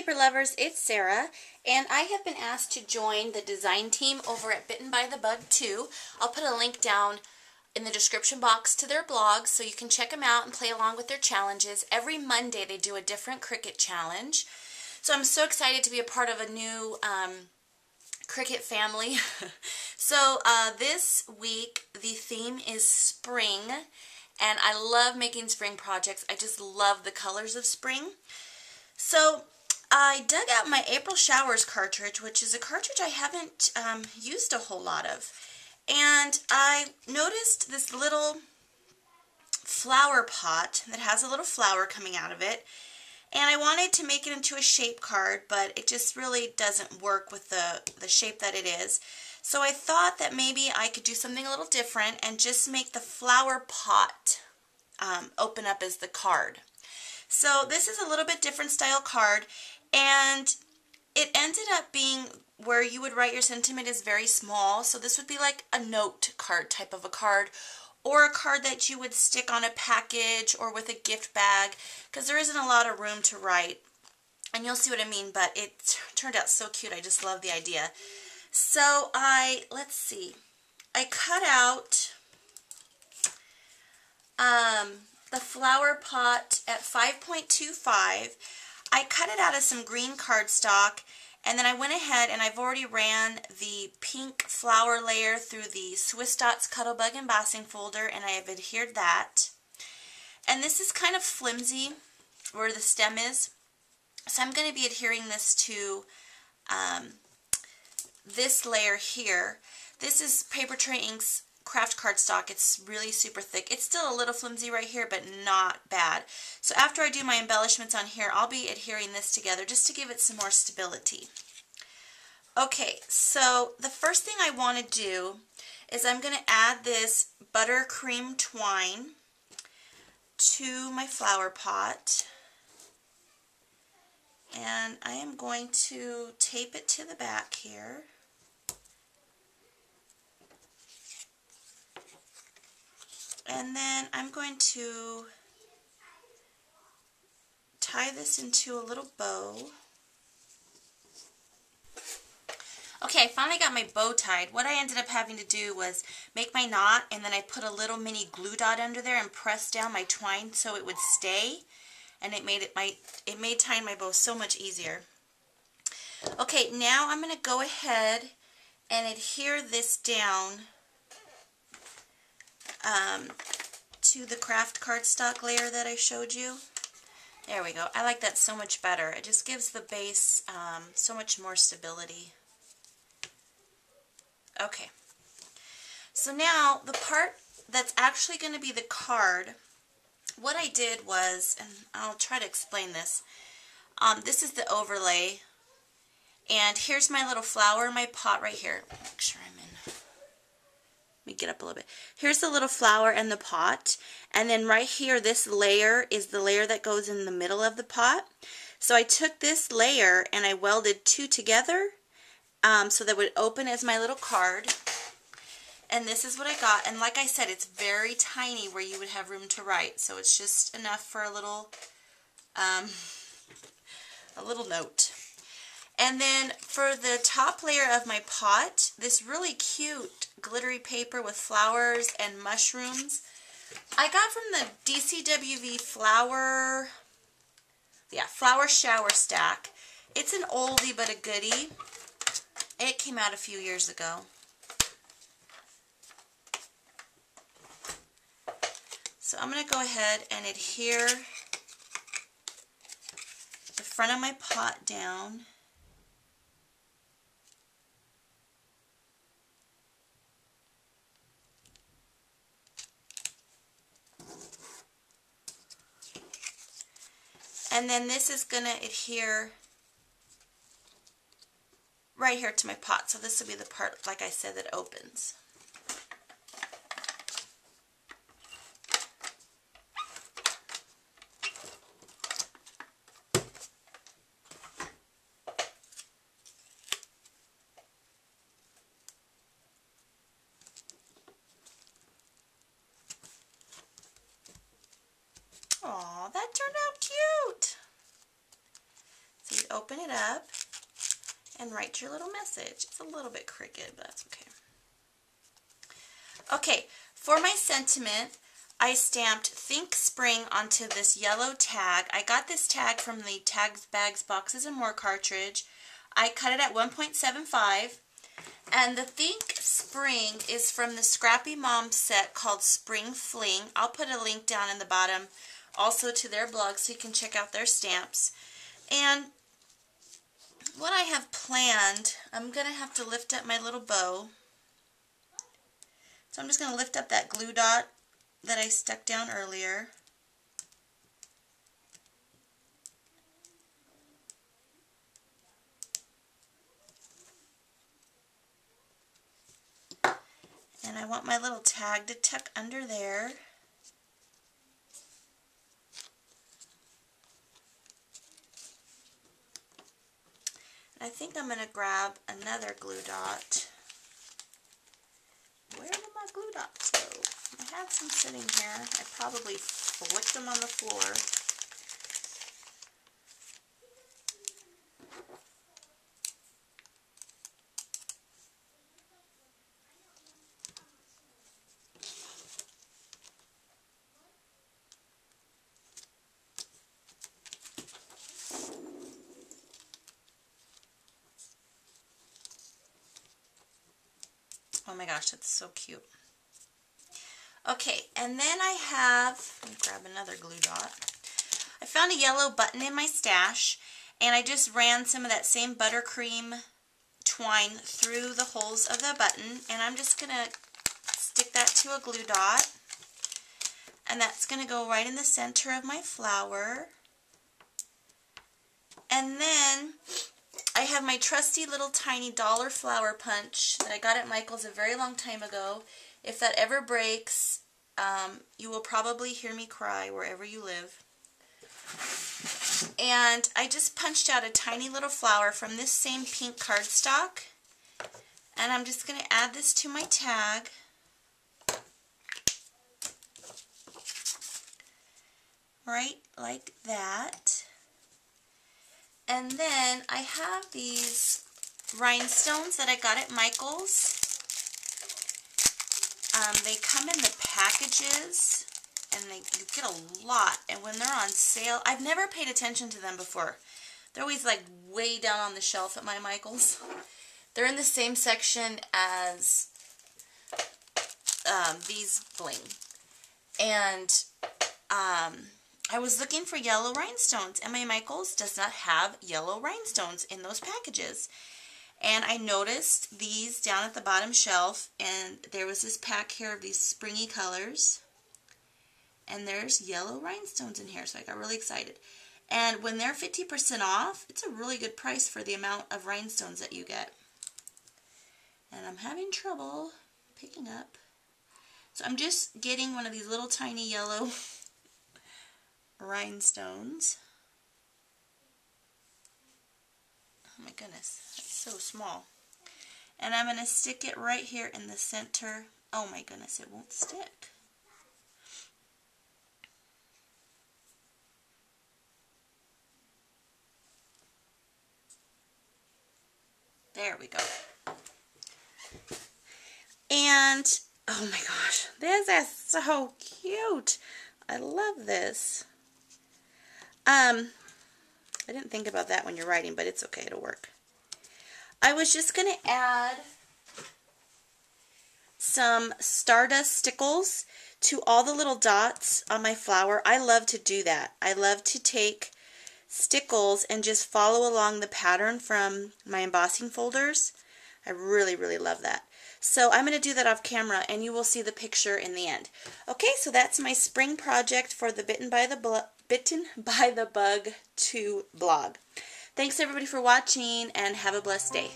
paper lovers, it's Sarah, and I have been asked to join the design team over at Bitten by the Bug 2. I'll put a link down in the description box to their blog so you can check them out and play along with their challenges. Every Monday they do a different Cricut challenge. So I'm so excited to be a part of a new Cricut family. So this week the theme is spring, and I love making spring projects. I just love the colors of spring. So I dug out my April Showers cartridge, which is a cartridge I haven't used a whole lot of. And I noticed this little flower pot that has a little flower coming out of it. And I wanted to make it into a shape card, but it just really doesn't work with the shape that it is. So I thought that maybe I could do something a little different and just make the flower pot open up as the card. So this is a little bit different style card, and it ended up being where you would write your sentiment is very small. So this would be like a note card type of a card, or a card that you would stick on a package or with a gift bag, because there isn't a lot of room to write. And you'll see what I mean, but it turned out so cute. I just love the idea. So let's see, I cut out the flower pot at 5.25. I cut it out of some green cardstock, and then I went ahead and I've already ran the pink flower layer through the Swiss Dots Cuttlebug embossing folder, and I have adhered that. And this is kind of flimsy where the stem is, so I'm going to be adhering this to this layer here. This is Paper Tray Ink's craft cardstock. It's really super thick. It's still a little flimsy right here, but not bad. So after I do my embellishments on here, I'll be adhering this together just to give it some more stability. Okay, so the first thing I want to do is I'm going to add this buttercream twine to my flower pot. And I am going to tape it to the back here. And then I'm going to tie this into a little bow. Okay, I finally got my bow tied. What I ended up having to do was make my knot, and then I put a little mini glue dot under there and press down my twine so it would stay, and it made tying my bow so much easier. Okay, now I'm going to go ahead and adhere this down to the craft cardstock layer that I showed you. There we go. I like that so much better. It just gives the base so much more stability. Okay. So now the part that's actually going to be the card, what I did was, and I'll try to explain this, this is the overlay, and here's my little flower in my pot right here. Make sure I'm in. Let me get up a little bit. Here's the little flower in the pot, and then right here this layer is the layer that goes in the middle of the pot. So I took this layer and I welded two together so that it would open as my little card, and this is what I got. And like I said, it's very tiny where you would have room to write, so it's just enough for a little note. And then for the top layer of my pot, this really cute glittery paper with flowers and mushrooms I got from the DCWV flower shower stack. It's an oldie but a goodie. It came out a few years ago. So I'm going to go ahead and adhere the front of my pot down. And then this is going to adhere right here to my pot. So this will be the part, like I said, that opens. Aw, that turned out cute. See, it open it up and write your little message. It's a little bit crooked, but that's okay. Okay, for my sentiment, I stamped Think Spring onto this yellow tag. I got this tag from the Tags, Bags, Boxes, and More cartridge. I cut it at 1.75. And the Think Spring is from the Scrappy Mom set called Spring Fling. I'll put a link down in the bottom also to their blog so you can check out their stamps. And what I have planned, I'm going to have to lift up my little bow. So I'm just going to lift up that glue dot that I stuck down earlier. And I want my little tag to tuck under there. And I think I'm going to grab another glue dot. Where did my glue dots go? I had some sitting here. I probably flicked them on the floor. Oh my gosh, that's so cute. Okay, and then I have, let me grab another glue dot. I found a yellow button in my stash, and I just ran some of that same buttercream twine through the holes of the button, and I'm just going to stick that to a glue dot, and that's going to go right in the center of my flower. And then I have my trusty little tiny dollar flower punch that I got at Michael's a very long time ago. If that ever breaks, you will probably hear me cry wherever you live. And I just punched out a tiny little flower from this same pink cardstock. And I'm just going to add this to my tag. Right like that. And then I have these rhinestones that I got at Michael's. They come in the packages, and you get a lot. And when they're on sale, I've never paid attention to them before. They're always like way down on the shelf at my Michael's. They're in the same section as these bling. And I was looking for yellow rhinestones, and my Michael's does not have yellow rhinestones in those packages. And I noticed these down at the bottom shelf, and there was this pack here of these springy colors. And there's yellow rhinestones in here, so I got really excited. And when they're 50% off, it's a really good price for the amount of rhinestones that you get. And I'm having trouble picking up. So I'm just getting one of these little tiny yellow rhinestones. Oh my goodness, that's so small. And I'm going to stick it right here in the center. Oh my goodness, it won't stick. There we go. And, oh my gosh, this is so cute. I love this. I didn't think about that when you're writing, but it's okay, it'll work. I was just going to add some Stardust stickles to all the little dots on my flower. I love to do that. I love to take stickles and just follow along the pattern from my embossing folders. I really, really love that. So I'm going to do that off camera, and you will see the picture in the end. Okay, so that's my spring project for the Bitten by the Bug 2 blog. Thanks everybody for watching, and have a blessed day.